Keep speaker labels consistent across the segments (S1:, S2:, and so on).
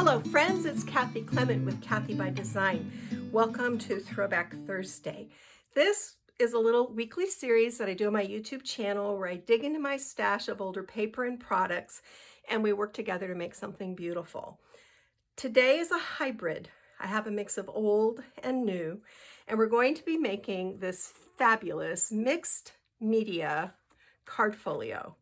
S1: Hello friends, it's Kathy Clement with Kathy by Design. Welcome to Throwback Thursday. This is a little weekly series that I do on my YouTube channel where I dig into my stash of older paper and products and we work together to make something beautiful. Today is a hybrid. I have a mix of old and new, and we're going to be making this fabulous mixed media card folio.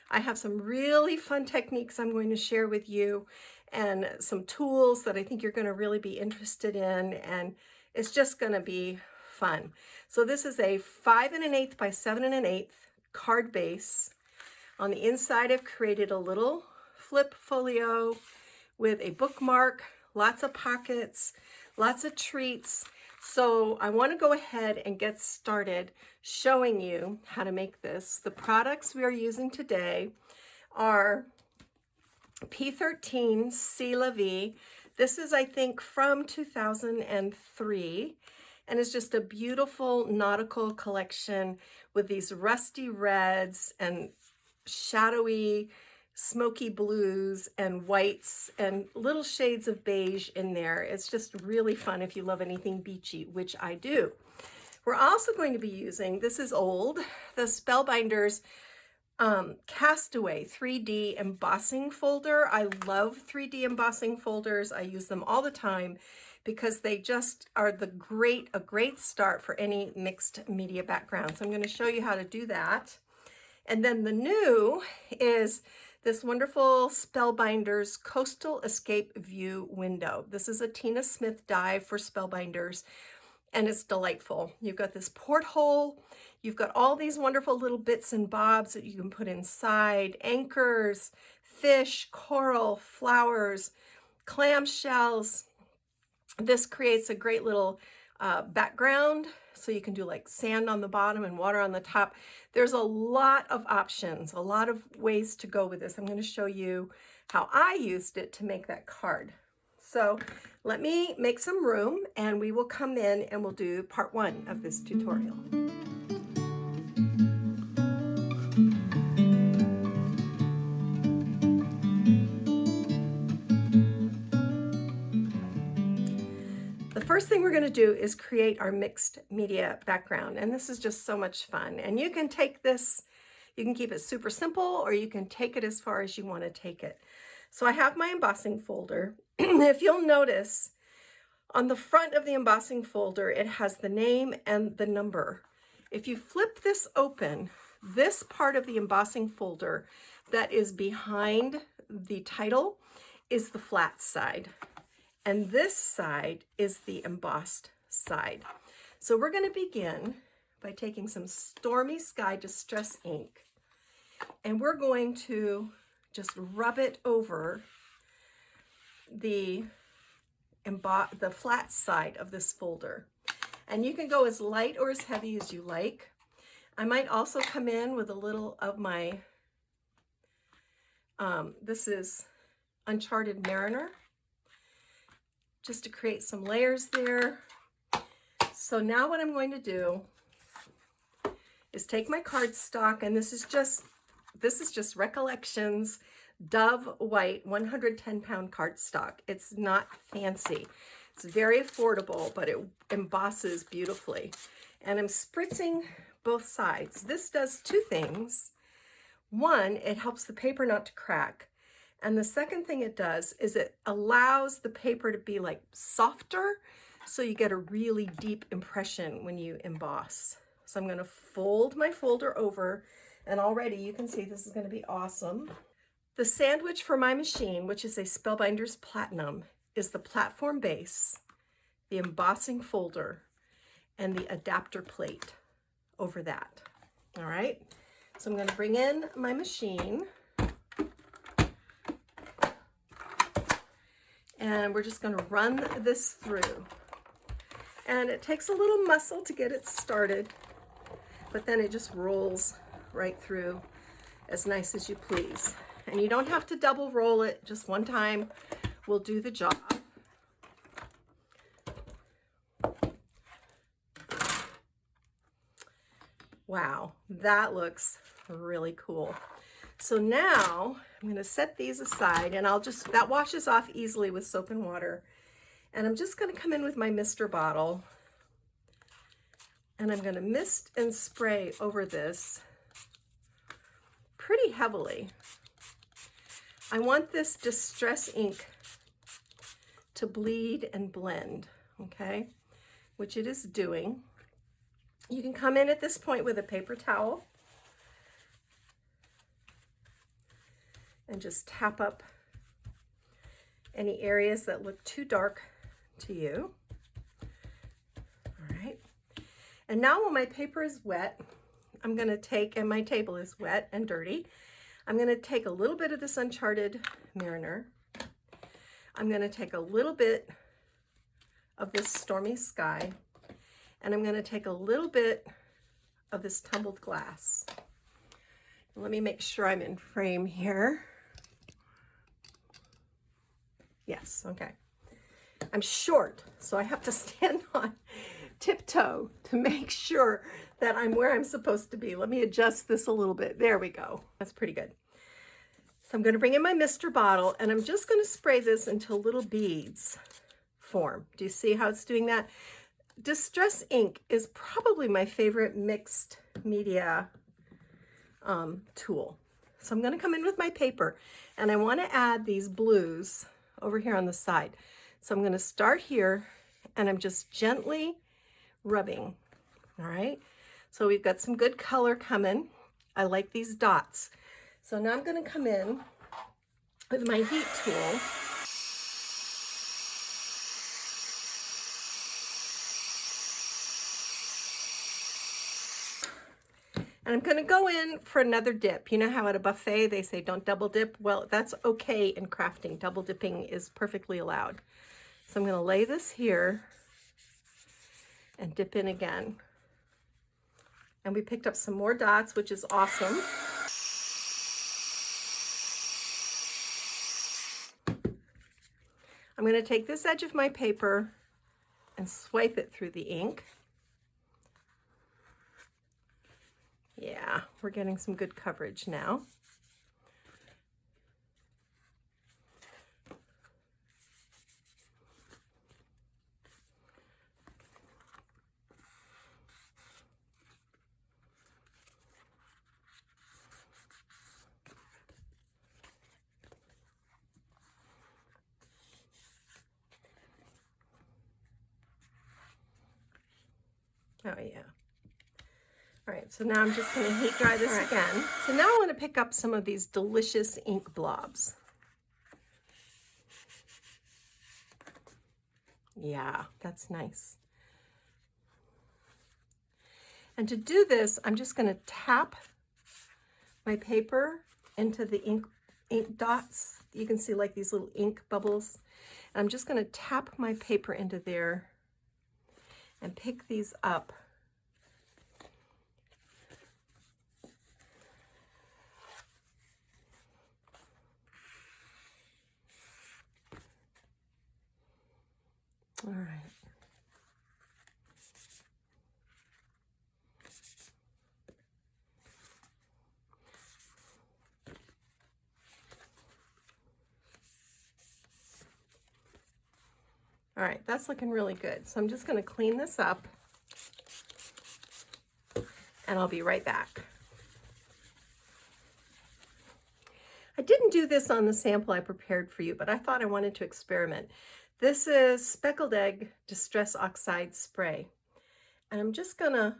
S1: I have some really fun techniques I'm going to share with you and some tools that I think you're going to really be interested in, and it's just going to be fun. So this is a 5 1/8 by 7 1/8 card base. On the inside I've created a little flip folio with a bookmark, lots of pockets, lots of treats. So I want to go ahead and get started showing you how to make this. The products we are using today are P13 C'est La Vie. This is, I think, from 2003, and it's just a beautiful nautical collection with these rusty reds and shadowy smoky blues and whites and little shades of beige in there. It's just really fun if you love anything beachy, which I do. We're also going to be using, this is old, the Spellbinders Castaway 3D embossing folder. I love 3D embossing folders. I use them all the time because they just are a great start for any mixed media background. So I'm going to show you how to do that. And then the new is this wonderful Spellbinders Coastal Escape View window. This is a Tina Smith die for Spellbinders, and it's delightful. You've got this porthole, you've got all these wonderful little bits and bobs that you can put inside, anchors, fish, coral, flowers, clamshells. This creates a great little background, so you can do like sand on the bottom and water on the top. There's a lot of options, a lot of ways to go with this. I'm going to show you how I used it to make that card. So let me make some room and we will come in and we'll do part 1 of this tutorial. The first thing we're going to do is create our mixed media background, and this is just so much fun. And you can take this, you can keep it super simple, or you can take it as far as you want to take it. So I have my embossing folder. If you'll notice, on the front of the embossing folder, it has the name and the number. If you flip this open, this part of the embossing folder that is behind the title is the flat side. And this side is the embossed side. So we're going to begin by taking some Stormy Sky Distress ink, and we're going to just rub it over the flat side of this folder. And you can go as light or as heavy as you like. I might also come in with a little of my, this is Uncharted Mariner, just to create some layers there. So now what I'm going to do is take my cardstock, and this is just Recollections Dove White 110-pound cardstock. It's not fancy. It's very affordable, but it embosses beautifully. And I'm spritzing both sides. This does 2 things. One, it helps the paper not to crack. And the second thing it does is it allows the paper to be like softer, so you get a really deep impression when you emboss. So I'm going to fold my folder over, and already you can see this is going to be awesome. The sandwich for my machine, which is a Spellbinders Platinum, is the platform base, the embossing folder, and the adapter plate over that. All right, so I'm going to bring in my machine. And we're just going to run this through. And it takes a little muscle to get it started, but then it just rolls right through as nice as you please. And you don't have to double roll it, just one time will do the job. Wow, that looks really cool. So now I'm going to set these aside, and that washes off easily with soap and water. And I'm just going to come in with my mister bottle, and I'm going to mist and spray over this pretty heavily. I want this distress ink to bleed and blend, okay, which it is doing. You can come in at this point with a paper towel and just tap up any areas that look too dark to you. All right. And now when my paper is wet, I'm going to take, and my table is wet and dirty, I'm going to take a little bit of this Uncharted Mariner. I'm going to take a little bit of this Stormy Sky, and I'm going to take a little bit of this Tumbled Glass. Let me make sure I'm in frame here. Yes, okay. I'm short, so I have to stand on tiptoe to make sure that I'm where I'm supposed to be. Let me adjust this a little bit. There we go. That's pretty good. So I'm going to bring in my mister bottle, and I'm just going to spray this until little beads form. Do you see how it's doing that? Distress ink is probably my favorite mixed media tool. So I'm going to come in with my paper, and I want to add these blues over here on the side. So I'm going to start here, and I'm just gently rubbing. All right. So we've got some good color coming. I like these dots. So now I'm going to come in with my heat tool. And I'm going to go in for another dip. You know how at a buffet they say don't double dip? Well, that's okay in crafting. Double dipping is perfectly allowed. So I'm going to lay this here and dip in again. And we picked up some more dots, which is awesome. I'm going to take this edge of my paper and swipe it through the ink. Yeah, we're getting some good coverage now. Oh yeah. All right, so now I'm just going to heat dry this again. So now I want to pick up some of these delicious ink blobs. Yeah, that's nice. And to do this, I'm just going to tap my paper into the ink dots. You can see like these little ink bubbles. And I'm just going to tap my paper into there and pick these up. All right. All right, that's looking really good. So I'm just going to clean this up, and I'll be right back. I didn't do this on the sample I prepared for you, but I thought I wanted to experiment. This is Speckled Egg Distress Oxide Spray. And I'm just gonna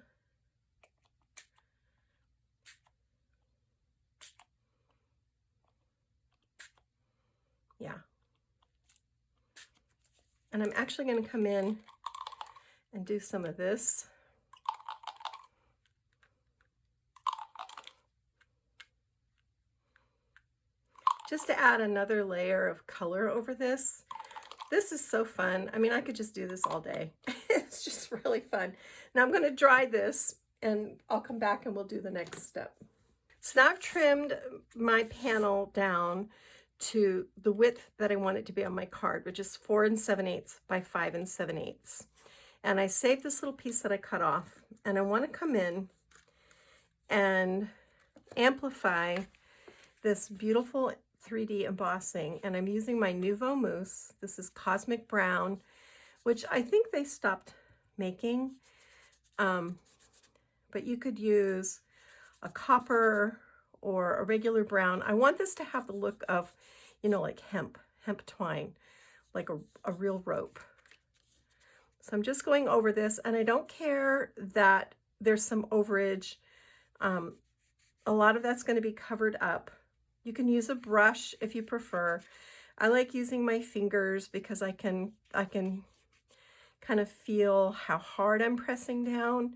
S1: and I'm actually gonna come in and do some of this. Just to add another layer of color over this. This is so fun. I mean, I could just do this all day. It's just really fun. Now I'm going to dry this, and I'll come back and we'll do the next step. So now I've trimmed my panel down to the width that I want it to be on my card, which is 4 7/8 by 5 7/8. And I saved this little piece that I cut off, and I want to come in and amplify this beautiful 3D embossing, and I'm using my Nouveau Mousse. This is Cosmic Brown, which I think they stopped making, but you could use a copper or a regular brown. I want this to have the look of, you know, like hemp twine, like a real rope. So I'm just going over this, and I don't care that there's some overage. A lot of that's going to be covered up. You can use a brush if you prefer. I like using my fingers because I can kind of feel how hard I'm pressing down.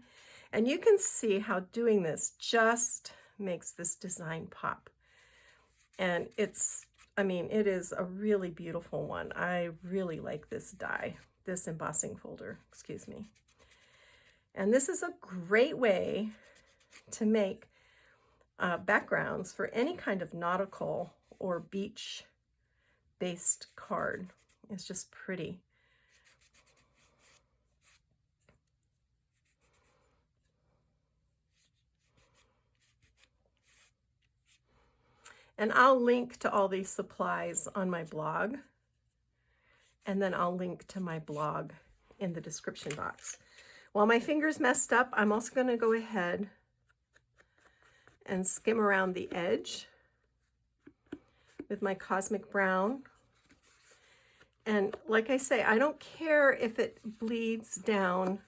S1: And you can see how doing this just makes this design pop. And it's, I mean, it is a really beautiful one. I really like this die, this embossing folder, excuse me. And this is a great way to make backgrounds for any kind of nautical or beach based card. It's just pretty. And I'll link to all these supplies on my blog, and then I'll link to my blog in the description box. While my finger's messed up, I'm also going to go ahead and skim around the edge with my Cosmic Brown. And like I say, I don't care if it bleeds down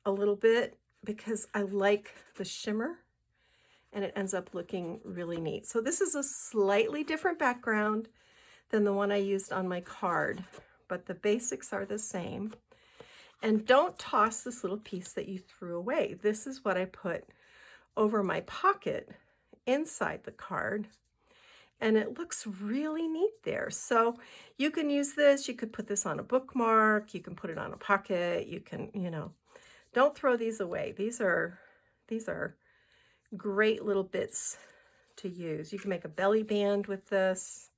S1: a little bit because I like the shimmer, and it ends up looking really neat. So this is a slightly different background than the one I used on my card, but the basics are the same. And don't toss this little piece that you threw away. This is what I put over my pocket inside the card, and it looks really neat there. So you can use this, you could put this on a bookmark, you can put it on a pocket, you can, you know, don't throw these away. These are great little bits to use. You can make a belly band with this.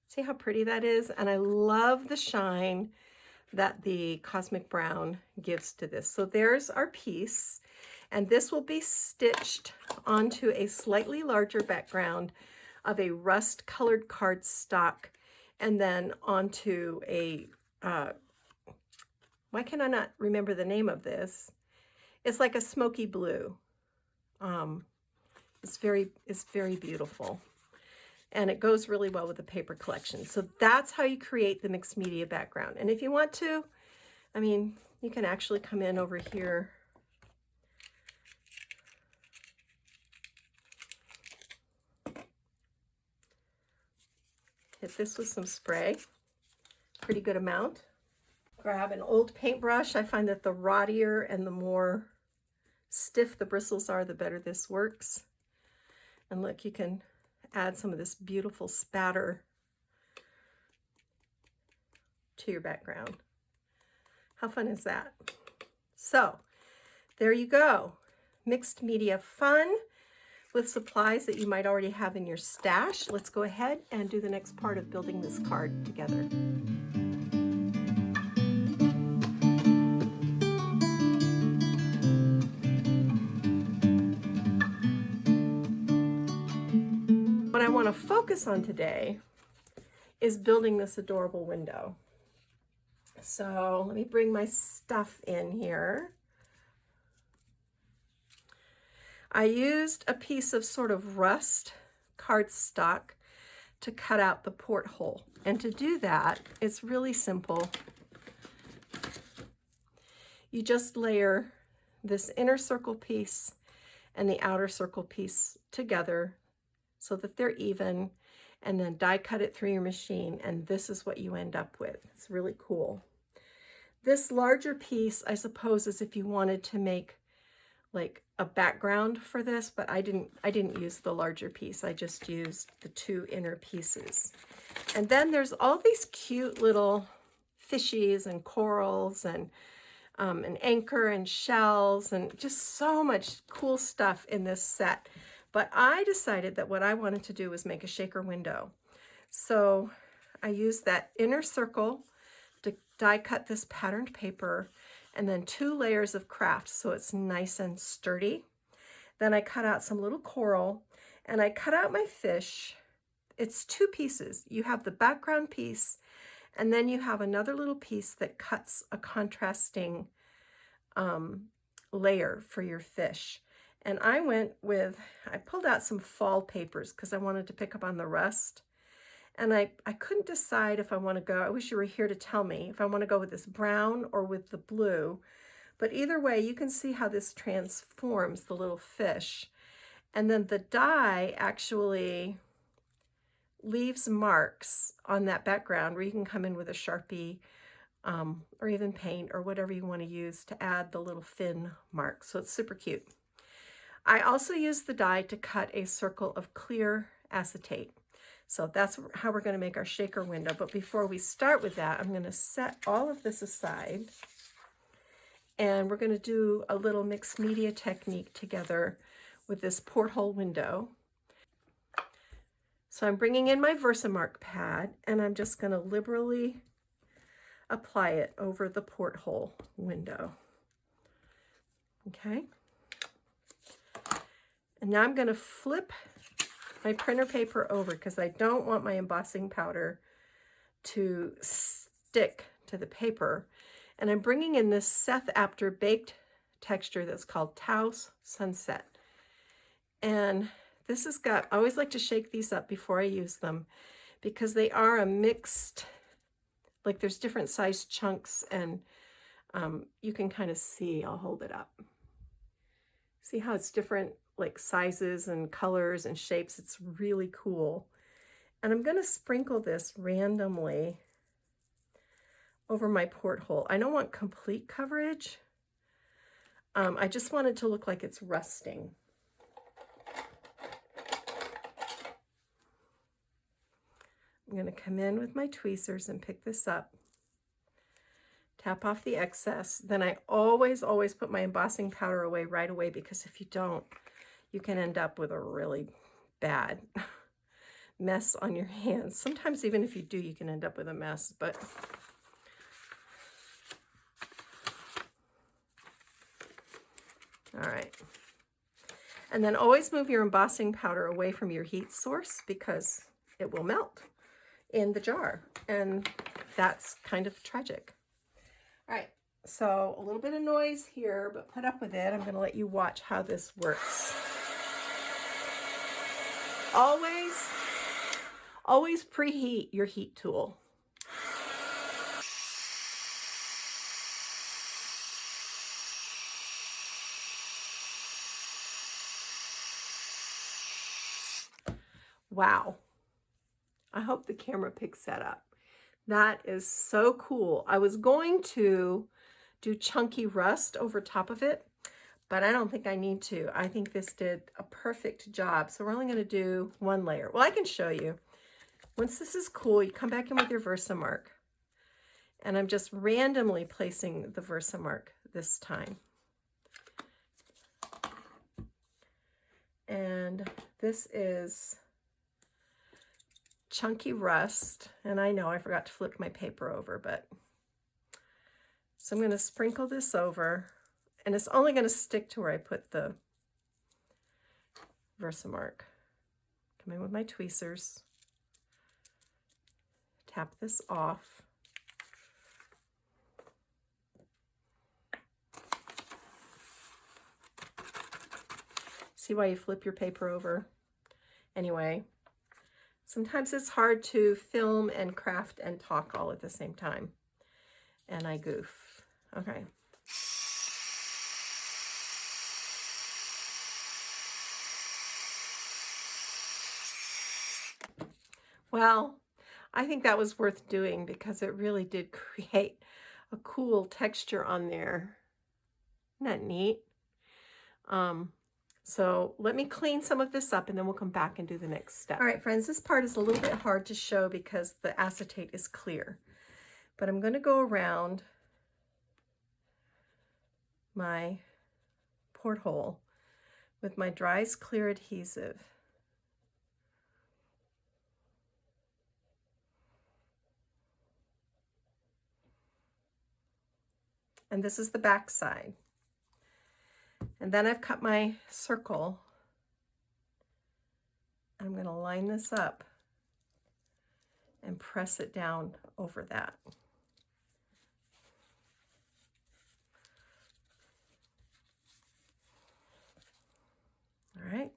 S1: See how pretty that is? And I love the shine that the Cosmic Brown gives to this. So there's our piece, and this will be stitched onto a slightly larger background of a rust colored cardstock, and then onto a, why can I not remember the name of this? It's like a smoky blue. It's very beautiful. And it goes really well with the paper collection. So that's how you create the mixed media background. And if you want to, I mean, you can actually come in over here. Hit this with some spray, pretty good amount. Grab an old paintbrush. I find that the rottier and the more stiff the bristles are, the better this works. And look, you can add some of this beautiful spatter to your background. How fun is that? So there you go. Mixed media fun with supplies that you might already have in your stash. Let's go ahead and do the next part of building this card together. What I want to focus on today is building this adorable window. So let me bring my stuff in here. I used a piece of sort of rust cardstock to cut out the porthole. And to do that, it's really simple. You just layer this inner circle piece and the outer circle piece together so that they're even, and then die cut it through your machine, and this is what you end up with. It's really cool. This larger piece, I suppose, is if you wanted to make like a background for this, but I didn't use the larger piece. I just used the two inner pieces. And then there's all these cute little fishies and corals and an anchor and shells and just so much cool stuff in this set. But I decided that what I wanted to do was make a shaker window. So I used that inner circle die cut this patterned paper and then 2 layers of craft so it's nice and sturdy. Then I cut out some little coral and I cut out my fish. It's 2 pieces. You have the background piece and then you have another little piece that cuts a contrasting layer for your fish. And I pulled out some fall papers because I wanted to pick up on the rust. And I couldn't decide if I want to go, I wish you were here to tell me, if I want to go with this brown or with the blue. But either way, you can see how this transforms the little fish. And then the dye actually leaves marks on that background where you can come in with a Sharpie or even paint or whatever you want to use to add the little fin marks. So it's super cute. I also used the die to cut a circle of clear acetate. So that's how we're going to make our shaker window. But before we start with that, I'm going to set all of this aside. And we're going to do a little mixed media technique together with this porthole window. So I'm bringing in my Versamark pad and I'm just going to liberally apply it over the porthole window. Okay. And now I'm going to flip my printer paper over because I don't want my embossing powder to stick to the paper. And I'm bringing in this Seth Apter baked texture that's called Taos Sunset. And this has got, I always like to shake these up before I use them because they are a mixed, like there's different size chunks and you can kind of see, I'll hold it up. See how it's different like sizes and colors and shapes. It's really cool. And I'm going to sprinkle this randomly over my porthole. I don't want complete coverage. I just want it to look like it's rusting. I'm going to come in with my tweezers and pick this up. Tap off the excess. Then I always put my embossing powder away right away because if you don't, you can end up with a really bad mess on your hands. Sometimes even if you do, you can end up with a mess, but all right. And then always move your embossing powder away from your heat source because it will melt in the jar. And that's kind of tragic. All right, so a little bit of noise here, but put up with it. I'm gonna let you watch how this works. Always preheat your heat tool. Wow. I hope the camera picks that up. That is so cool. I was going to do chunky rust over top of it, but I don't think I need to. I think this did a perfect job. So we're only going to do 1 layer. Well, I can show you. Once this is cool, you come back in with your Versamark. And I'm just randomly placing the Versamark this time. And this is chunky rust. And I know I forgot to flip my paper over, but so I'm going to sprinkle this over. And it's only going to stick to where I put the Versamark. Come in with my tweezers. Tap this off. See why you flip your paper over? Anyway, sometimes it's hard to film and craft and talk all at the same time. And I goof. Okay. Well, I think that was worth doing because it really did create a cool texture on there. Isn't that neat? So let me clean some of this up and then we'll come back and do the next step. All right, friends, this part is a little bit hard to show because the acetate is clear. But I'm going to go around my porthole with my Dries Clear adhesive. and this is the back side. And then I've cut my circle. I'm going to line this up and press it down over that. All right.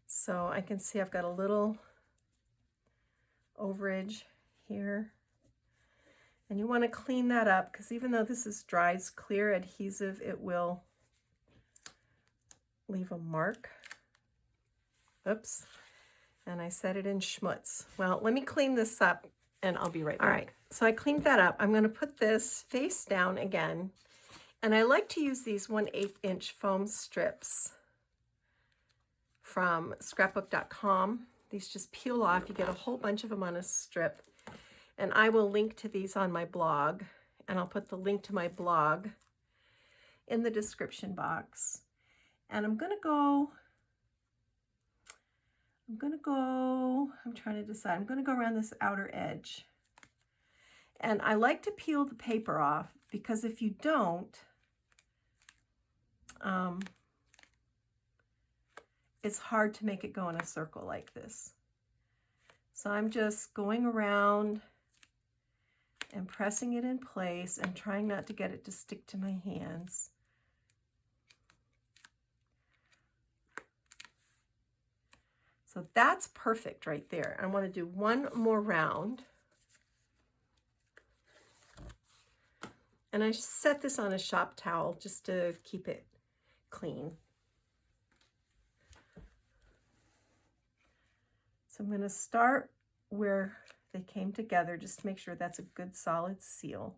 S1: So I can see I've got a little overage here. And you want to clean that up because even though this is dries clear adhesive, it will leave a mark. Oops. And I set it in schmutz. Well, let me clean this up and I'll be right back. All right, so I cleaned that up. I'm going to put this face down again. And I like to use these 1/8 inch foam strips from scrapbook.com. These just peel off. You get a whole bunch of them on a strip. And I will link to these on my blog. And I'll put the link to my blog in the description box. And I'm trying to decide. I'm going to go around this outer edge. And I like to peel the paper off because if you don't, it's hard to make it go in a circle like this. So I'm just going around and pressing it in place and trying not to get it to stick to my hands. So that's perfect right there. I want to do one more round. And I set this on a shop towel just to keep it clean. So I'm going to start where they came together just to make sure that's a good solid seal.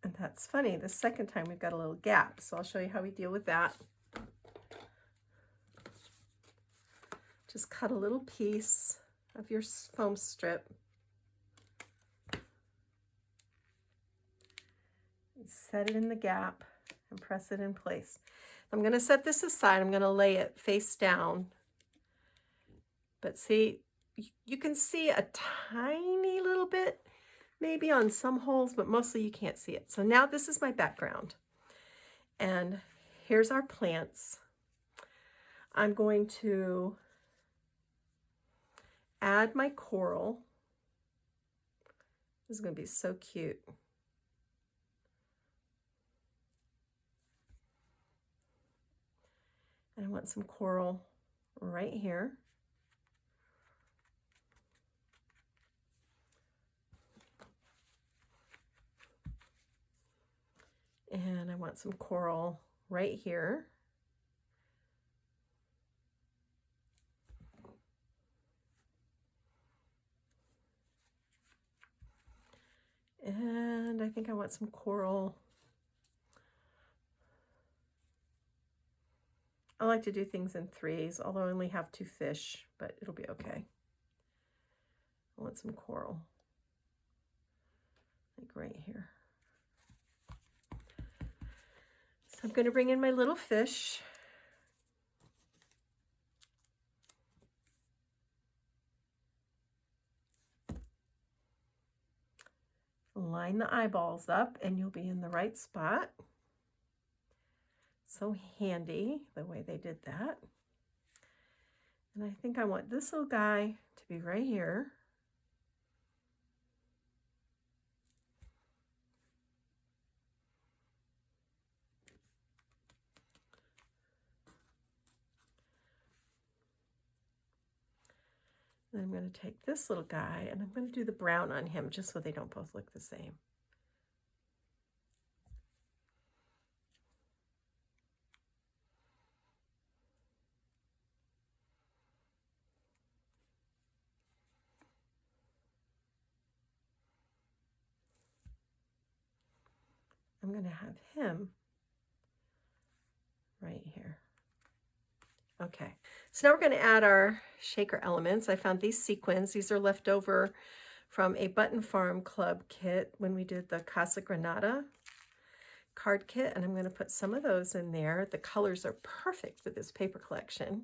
S1: And that's funny, the second time we've got a little gap, so I'll show you how we deal with that. Just cut a little piece of your foam strip. Set it in the gap and press it in place. I'm going to set this aside. I'm going to lay it face down. But see, you can see a tiny little bit maybe on some holes, but mostly you can't see it. So now this is my background. And here's our plants. I'm going to add my coral. This is going to be so cute. And I want some coral right here. And I want some coral right here. And I think I want some coral. I like to do things in threes, although I only have 2 fish, but it'll be okay. I want some coral, like right here. So I'm going to bring in my little fish. Line the eyeballs up and you'll be in the right spot. So handy the way they did that. And I think I want this little guy to be right here. And I'm going to take this little guy and I'm going to do the brown on him just so they don't both look the same. I'm going to have him right here. Okay, so now we're going to add our shaker elements. I found these sequins. These are left over from a Button Farm Club kit when we did the Casa Granada card kit, and I'm going to put some of those in there. The colors are perfect for this paper collection.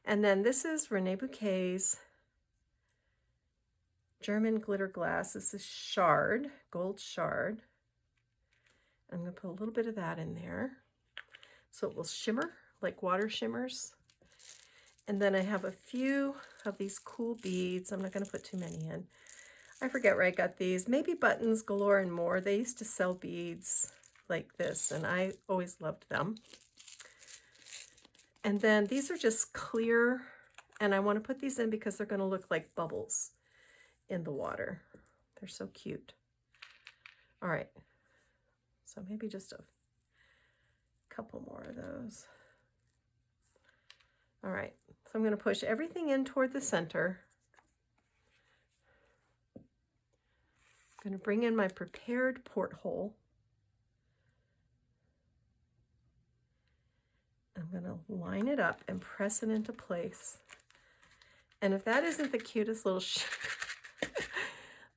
S1: And then this is Rene Bouquet's German glitter glass. This is shard, gold shard. I'm going to put a little bit of that in there so it will shimmer like water shimmers. And then I have a few of these cool beads. I'm not going to put too many in. I forget where I got these. Maybe Buttons Galore and More. They used to sell beads like this, and I always loved them. And then these are just clear, and I want to put these in because they're going to look like bubbles in the water. They're so cute. All right. So maybe just a couple more of those. All right. So I'm going to push everything in toward the center. I'm going to bring in my prepared porthole. I'm going to line it up and press it into place. And if that isn't the cutest little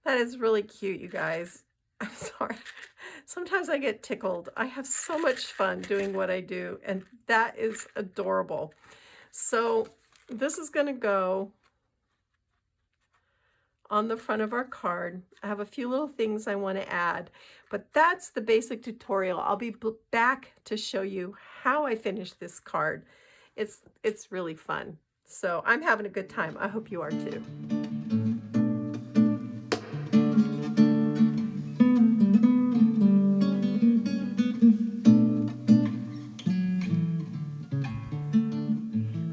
S1: that is really cute, you guys. I'm sorry. Sometimes I get tickled. I have so much fun doing what I do, and that is adorable. So this is going to go on the front of our card. I have a few little things I want to add, but that's the basic tutorial. I'll be back to show you how I finish this card. It's really fun. So I'm having a good time. I hope you are too.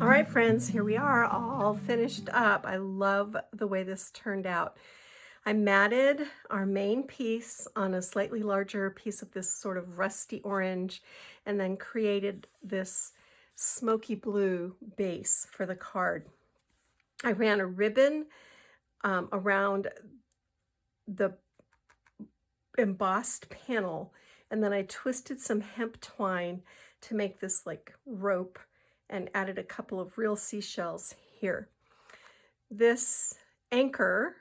S1: All right, friends, here we are all finished up. I love the way this turned out. I matted our main piece on a slightly larger piece of this sort of rusty orange, and then created this smoky blue base for the card. I ran a ribbon around the embossed panel, and then I twisted some hemp twine to make this like rope, and added a couple of real seashells here. This anchor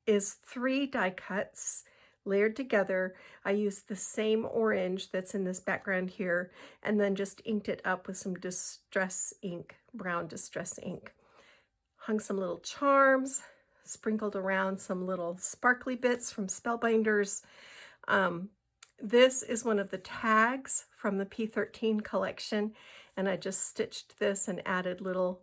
S1: is 3 die cuts layered together. I used the same orange that's in this background here, and then just inked it up with some distress ink, brown distress ink. Hung some little charms, sprinkled around some little sparkly bits from Spellbinders. This is one of the tags from the P13 collection, and I just stitched this and added little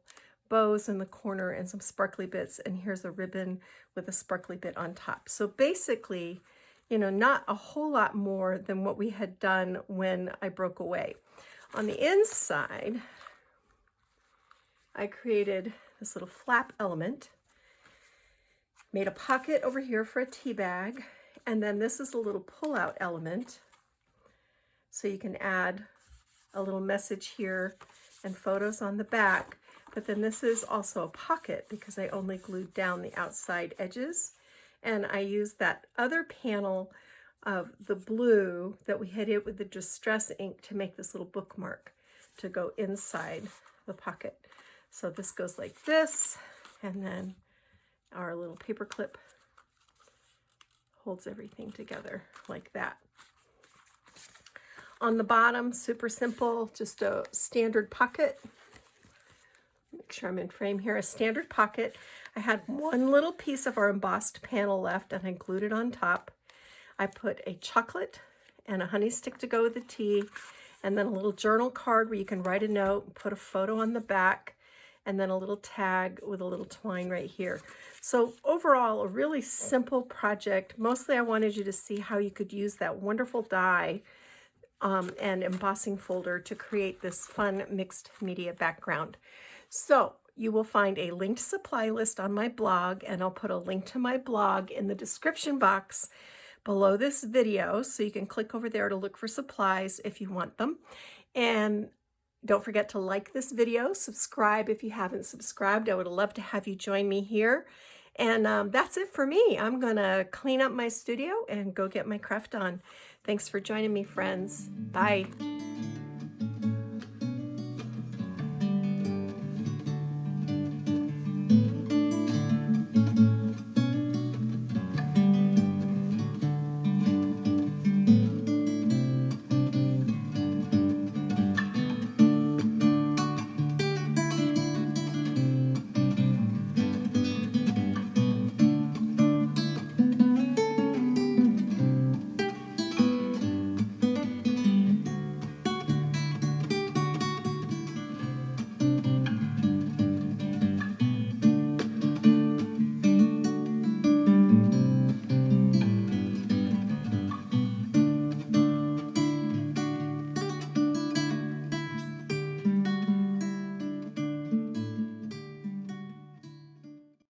S1: bows in the corner and some sparkly bits, and here's a ribbon with a sparkly bit on top. So basically, you know, not a whole lot more than what we had done when I broke away. On the inside, I created this little flap element, made a pocket over here for a tea bag, and then this is a little pull-out element, so you can add a little message here and photos on the back. But then this is also a pocket because I only glued down the outside edges, and I used that other panel of the blue that we had hit with the distress ink to make this little bookmark to go inside the pocket. So this goes like this, and then our little paper clip holds everything together like that. On the bottom, super simple, just a standard pocket. Make sure I'm in frame here, a standard pocket. I had one little piece of our embossed panel left, and I glued it on top. I put a chocolate and a honey stick to go with the tea, and then a little journal card where you can write a note, put a photo on the back, and then a little tag with a little twine right here. So overall, a really simple project. Mostly I wanted you to see how you could use that wonderful die and embossing folder to create this fun mixed media background. So you will find a linked supply list on my blog, and I'll put a link to my blog in the description box below this video, so you can click over there to look for supplies if you want them. And don't forget to like this video, subscribe if you haven't subscribed. I would love to have you join me here. And that's it for me. I'm gonna clean up my studio and go get my craft on. Thanks for joining me, friends. Bye.